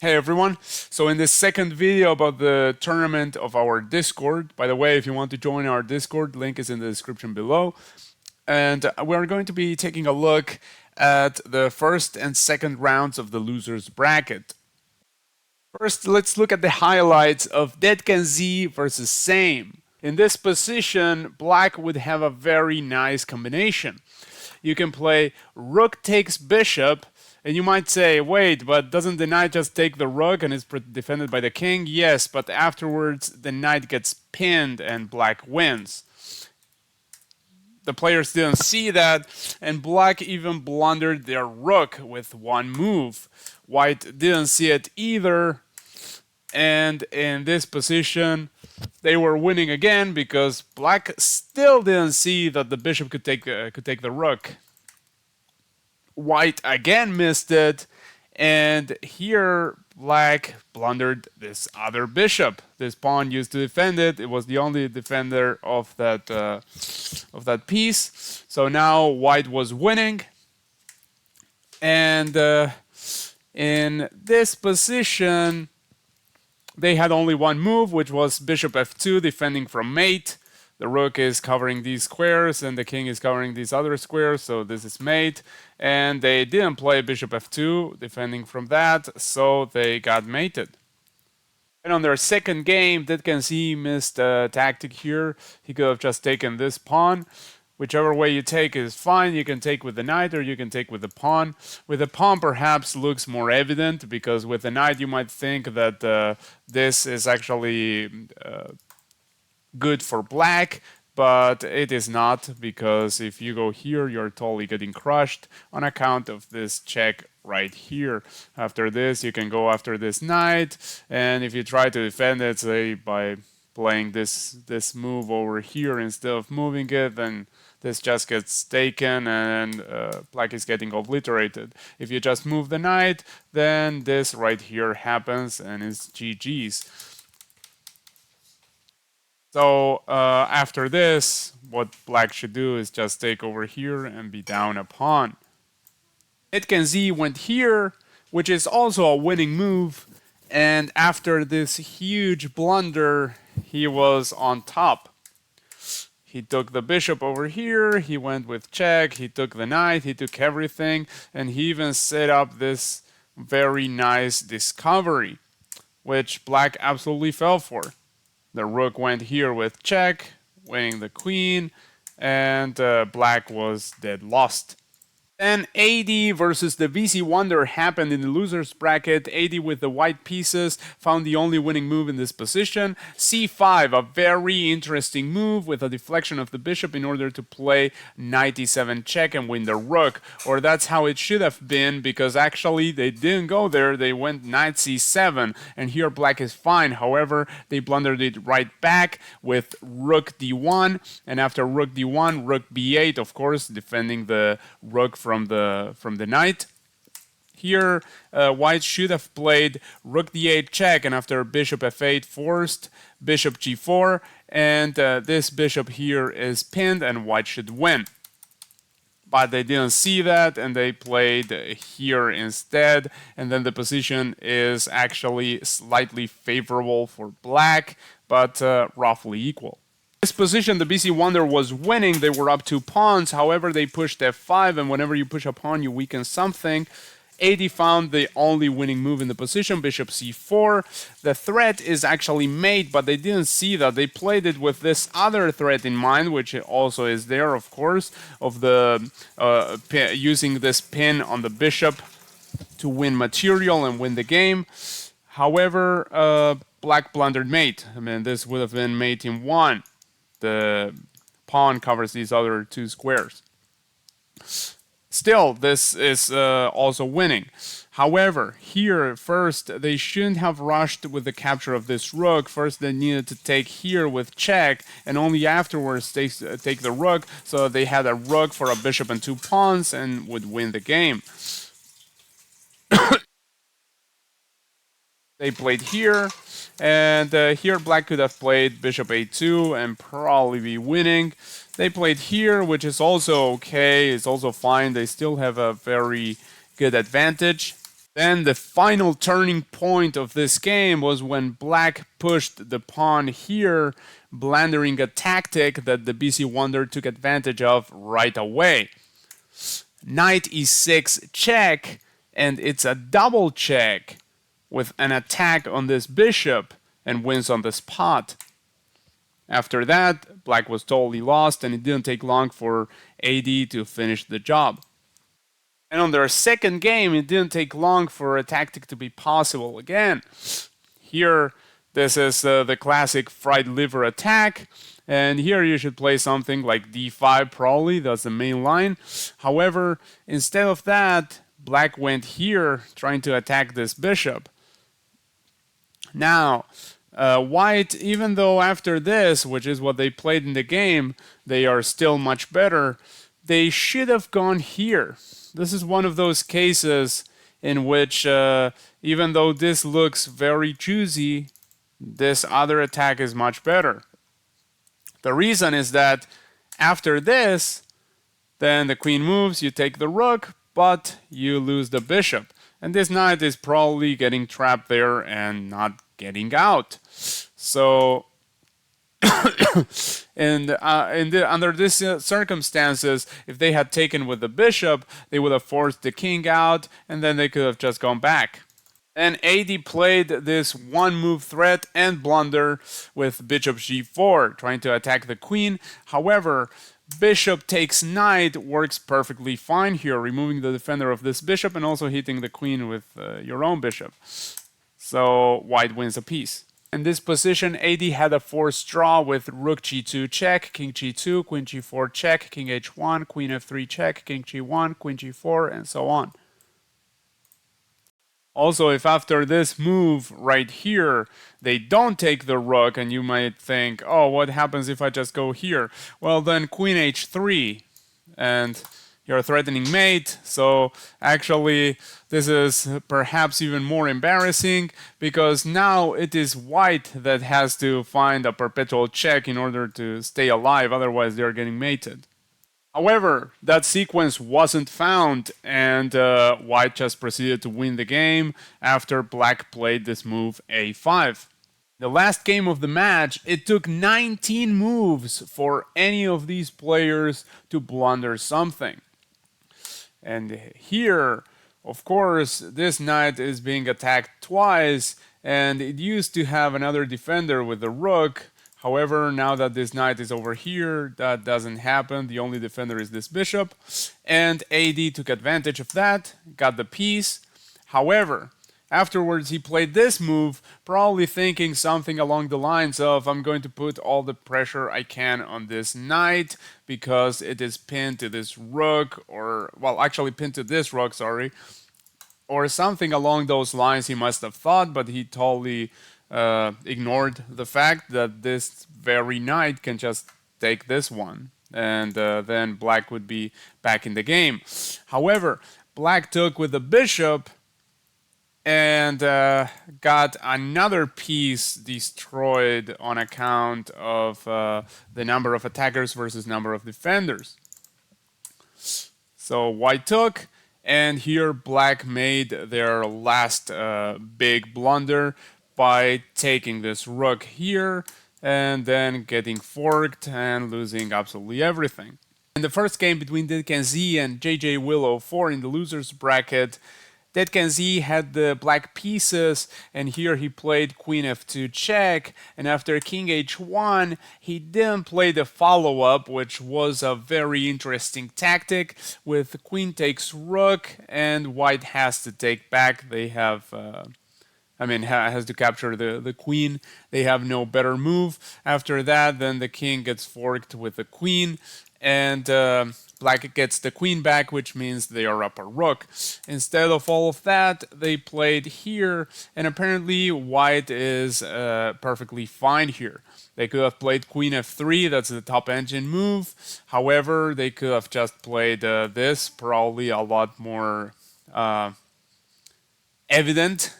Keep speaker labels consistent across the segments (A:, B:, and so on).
A: Hey everyone, so in this second video about the tournament of our Discord, by the way, if you want to join our Discord, link is in the description below. And we're going to be taking a look at the first and second rounds of the losers bracket. First, let's look at the highlights of Dead Can Z versus Same. In this position, Black would have a very nice combination. You can play Rook takes Bishop, and you might say, wait, but doesn't the knight just take the rook and is defended by the king? Yes, but afterwards the knight gets pinned and Black wins. The players didn't see that, and Black even blundered their rook with one move. White didn't see it either, and in this position they were winning again because Black still didn't see that the bishop could take the rook. White again missed it, and here Black blundered this other bishop. This pawn used to defend it. It was the only defender of that piece. So now White was winning, and in this position they had only one move, which was bishop f2, defending from mate. The rook is covering these squares and the king is covering these other squares, so this is mate. And they didn't play bishop f2, defending from that, so they got mated. And on their second game, Dead Can Z missed a tactic here. He could have just taken this pawn. Whichever way you take is fine. You can take with the knight or you can take with the pawn. With the pawn perhaps looks more evident, because with the knight you might think that this is actually good for Black, but it is not, because if you go here you're totally getting crushed on account of this check right here. After this you can go after this knight, and if you try to defend it, say by playing this move over here instead of moving it, then this just gets taken and Black is getting obliterated. If you just move the knight, then this right here happens and it's GG's. So after this, what Black should do is just take over here and be down a pawn. Dead Can Z went here, which is also a winning move, and after this huge blunder, he was on top. He took the bishop over here, he went with check, he took the knight, he took everything, and he even set up this very nice discovery, which Black absolutely fell for. The rook went here with check, winning the queen, and Black was dead lost. Then AD versus the VC Wonder happened in the losers bracket. AD with the white pieces found the only winning move in this position. C5, a very interesting move with a deflection of the bishop in order to play knight e7 check and win the rook. Or that's how it should have been, because actually they didn't go there. They went knight c7, and here Black is fine. However, they blundered it right back with rook d1, and after rook d1, rook b8, of course, defending the rook from the knight. Here, White should have played rook d8 check, and after bishop f8 forced bishop g4, and this bishop here is pinned and White should win. But they didn't see that and they played here instead, and then the position is actually slightly favorable for Black, but roughly equal. This position, the VC Wonder was winning. They were up 2 pawns. However, they pushed f5, and whenever you push a pawn, you weaken something. AD found the only winning move in the position, bishop c4. The threat is actually mate, but they didn't see that. They played it with this other threat in mind, which also is there, of course, of the using this pin on the bishop to win material and win the game. However, Black blundered mate. I mean, this would have been mate in 1. The pawn covers these other 2 squares. Still, this is also winning. However, here, first, they shouldn't have rushed with the capture of this rook. First, they needed to take here with check, and only afterwards they take the rook, so they had a rook for a bishop and 2 pawns and would win the game. They played here, and here Black could have played bishop a2 and probably be winning. They played here, which is also okay, it's also fine. They still have a very good advantage. Then the final turning point of this game was when black pushed the pawn here, blundering a tactic that the BC Wonder took advantage of right away. Knight e6 check, and it's a double check with an attack on this bishop and wins on the spot. After that, black was totally lost, and it didn't take long for AD to finish the job. And on their second game, it didn't take long for a tactic to be possible again. Here, this is the classic fried liver attack. And here you should play something like d5 probably, that's the main line. However, instead of that, black went here trying to attack this bishop. Now, white, even though after this, which is what they played in the game, they are still much better, they should have gone here. This is one of those cases in which, even though this looks very juicy, this other attack is much better. The reason is that after this, then the queen moves, you take the rook, but you lose the bishop. And this knight is probably getting trapped there and not getting out. So and under these circumstances, if they had taken with the bishop, they would have forced the king out, and then they could have just gone back. And AD played this one move threat and blunder with bishop g4, trying to attack the queen. However, bishop takes knight works perfectly fine here, removing the defender of this bishop and also hitting the queen with your own bishop. So white wins a piece. In this position, AD had a forced draw with rook g2 check, king g2, queen g4 check, king h1, queen f3 check, king g1, queen g4, and so on. Also, if after this move right here, they don't take the rook, and you might think, oh, what happens if I just go here? Well, then queen h3, and you're threatening mate. So actually, this is perhaps even more embarrassing, because now it is white that has to find a perpetual check in order to stay alive, otherwise they're getting mated. However, that sequence wasn't found, and white just proceeded to win the game after black played this move a5. The last game of the match, it took 19 moves for any of these players to blunder something. And here, of course, this knight is being attacked twice, and it used to have another defender with the rook. However, now that this knight is over here, that doesn't happen. The only defender is this bishop. And AD took advantage of that, got the piece. However, afterwards he played this move, probably thinking something along the lines of, I'm going to put all the pressure I can on this knight because it is pinned to this rook, or, well, actually pinned to this rook, sorry. Or something along those lines he must have thought, but he totally ignored the fact that this very knight can just take this one, and then black would be back in the game. However, black took with the bishop and got another piece destroyed on account of the number of attackers versus number of defenders. So white took, and here black made their last big blunder by taking this rook here and then getting forked and losing absolutely everything. In the first game between Dead and JJ Willow 4 in the losers bracket, Dead had the black pieces, and here he played queen f2 check, and after king h1 he didn't play the follow-up, which was a very interesting tactic with queen takes rook, and white has to take back. They have has to capture the queen. They have no better move. After that, then the king gets forked with the queen, and black gets the queen back, which means they are up a rook. Instead of all of that, they played here, and apparently white is perfectly fine here. They could have played queen f3, that's the top engine move. However, they could have just played this, probably a lot more evident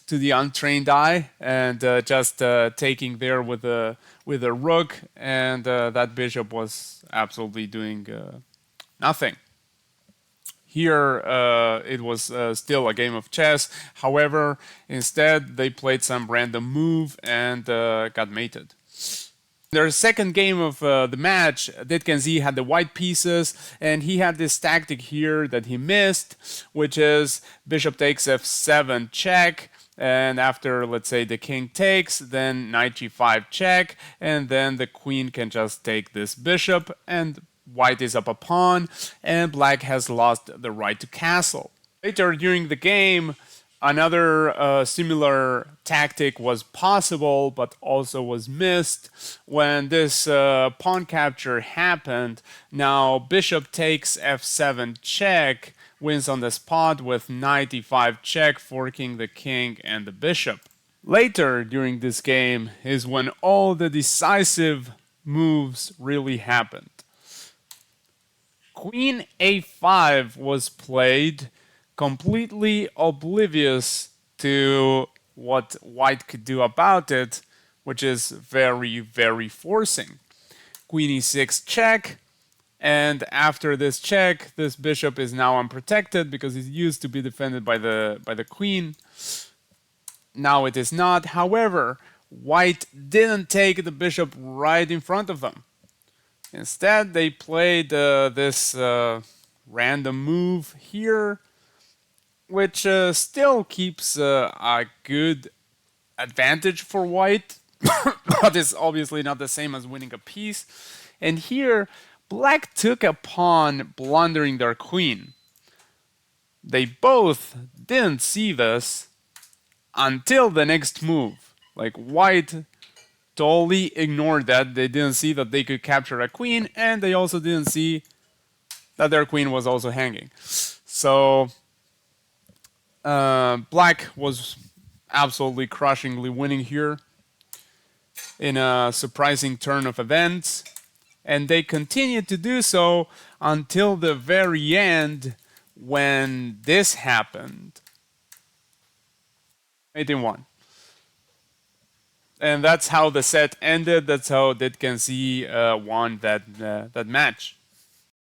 A: to the untrained eye, and just taking there with a rook, and that bishop was absolutely doing nothing. Here, it was still a game of chess. However, instead, they played some random move and got mated. Their second game of the match, Ditkensee had the white pieces, and he had this tactic here that he missed, which is bishop takes f7 check, and after, let's say, the king takes, then knight g5 check, and then the queen can just take this bishop, and white is up a pawn, and black has lost the right to castle. Later during the game, another similar tactic was possible, but also was missed when this pawn capture happened. Now bishop takes f7 check, wins on the spot with knight e5 check, forking the king and the bishop. Later during this game is when all the decisive moves really happened. Queen a5 was played, completely oblivious to what white could do about it, which is very, very forcing. Queen e6 check, and after this check, this bishop is now unprotected because it used to be defended by the queen. Now it is not. However, white didn't take the bishop right in front of them. Instead, they played this random move here, which still keeps a good advantage for white, but is obviously not the same as winning a piece. And here, black took a pawn, blundering their queen. They both didn't see this until the next move. Like, white totally ignored that. They didn't see that they could capture a queen, and they also didn't see that their queen was also hanging. So black was absolutely crushingly winning here in a surprising turn of events, and they continued to do so until the very end when this happened. 18-1. And that's how the set ended. That's how Ditkensee won that match.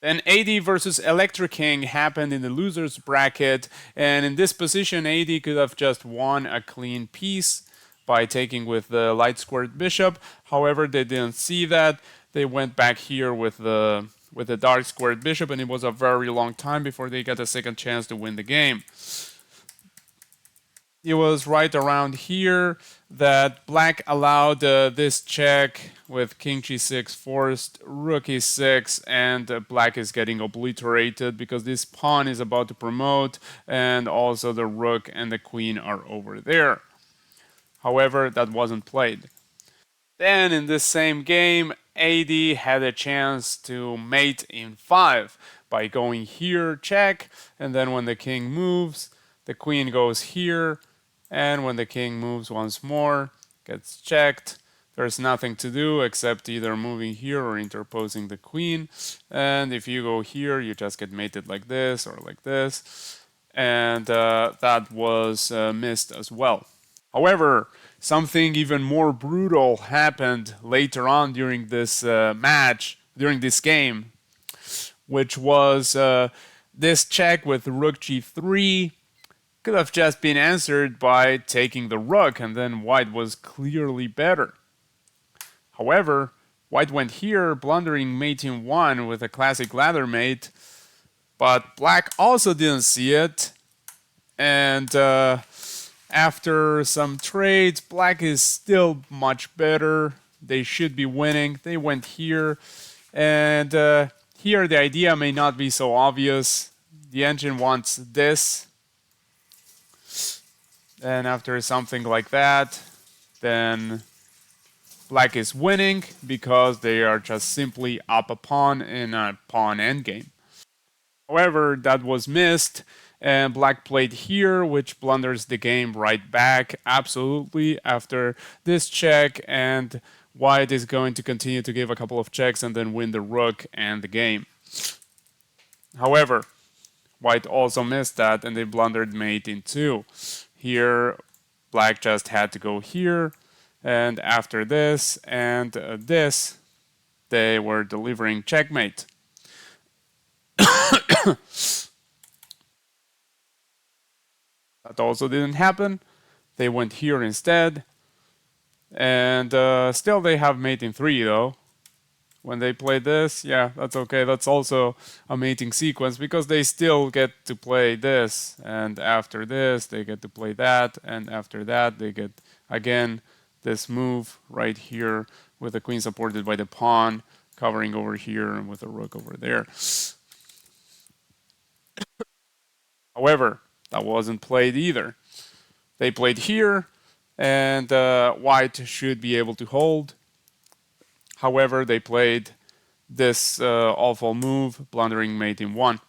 A: Then AD versus Electric King happened in the loser's bracket, and in this position, AD could have just won a clean piece by taking with the light squared bishop. However, they didn't see that. They went back here with the dark squared bishop, and it was a very long time before they got a second chance to win the game. It was right around here that black allowed this check with king g6 forced, rook e6, and black is getting obliterated because this pawn is about to promote, and also the rook and the queen are over there. However, that wasn't played. Then in this same game, AD had a chance to mate in 5 by going here, check, and then when the king moves, the queen goes here, and when the king moves once more, gets checked. There's nothing to do except either moving here or interposing the queen. And if you go here, you just get mated like this or like this. And that was missed as well. However, something even more brutal happened later on during this match, during this game, which was this check with rook g3 could have just been answered by taking the rook, and then white was clearly better. However, white went here, blundering mate in 1 with a classic ladder mate, but black also didn't see it, and after some trades, black is still much better. They should be winning. They went here, and here the idea may not be so obvious. The engine wants this, and after something like that, then black is winning because they are just simply up a pawn in a pawn endgame. However, that was missed, and black played here, which blunders the game right back absolutely after this check, and white is going to continue to give a couple of checks and then win the rook and the game. However, white also missed that, and they blundered mate in 2. Here, black just had to go here, and after this and this, they were delivering checkmate. That also didn't happen. They went here instead. And still they have mate in 3 though. When they play this, yeah, that's okay. That's also a mating sequence because they still get to play this. And after this, they get to play that. And after that, they get, again, this move right here with the queen supported by the pawn covering over here and with the rook over there. However, that wasn't played either. They played here, and white should be able to hold. However, they played this awful move, blundering mate in 1.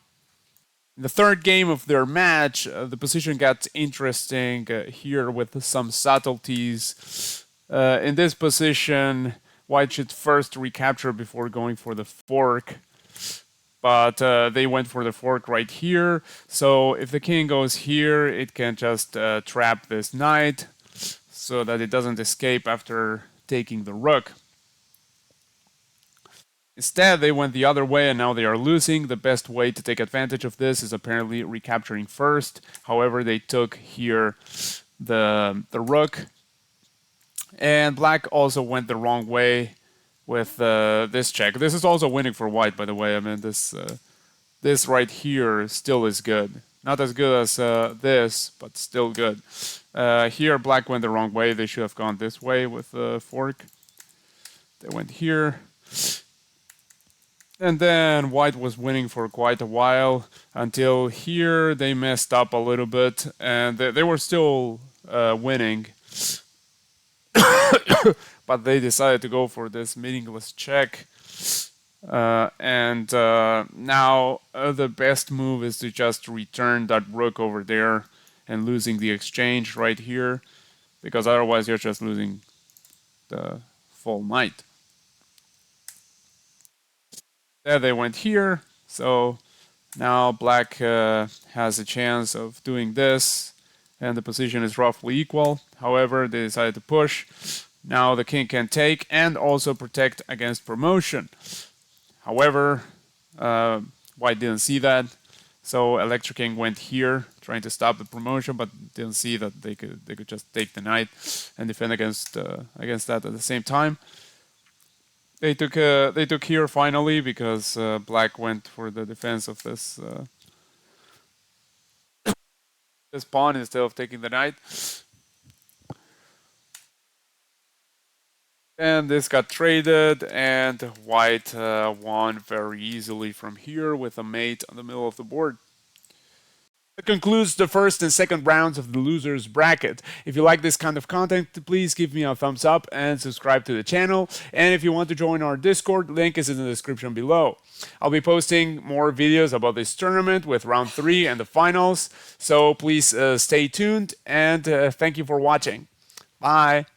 A: In the third game of their match, the position got interesting here with some subtleties. In this position, white should first recapture before going for the fork. But they went for the fork right here. So if the king goes here, it can just trap this knight so that it doesn't escape after taking the rook. Instead, they went the other way and now they are losing. The best way to take advantage of this is apparently recapturing first. However, they took here the rook. And black also went the wrong way with this check. This is also winning for white, by the way. I mean, this right here still is good. Not as good as this, but still good. Here, black went the wrong way. They should have gone this way with the fork. They went here. And then white was winning for quite a while until here they messed up a little bit and they were still winning. But they decided to go for this meaningless check. Now the best move is to just return that rook over there and losing the exchange right here, because otherwise you're just losing the full knight. There they went here, so now black has a chance of doing this, and the position is roughly equal. However, they decided to push. Now the king can take and also protect against promotion. However, white didn't see that, so Electric King went here, trying to stop the promotion, but didn't see that they could just take the knight and defend against that at the same time. They took here finally because black went for the defense of this this pawn instead of taking the knight. And this got traded, and white won very easily from here with a mate on the middle of the board. That concludes the first and second rounds of the losers bracket. If you like this kind of content, please give me a thumbs up and subscribe to the channel. And if you want to join our Discord, link is in the description below. I'll be posting more videos about this tournament with round 3 and the finals. So please stay tuned, and thank you for watching. Bye.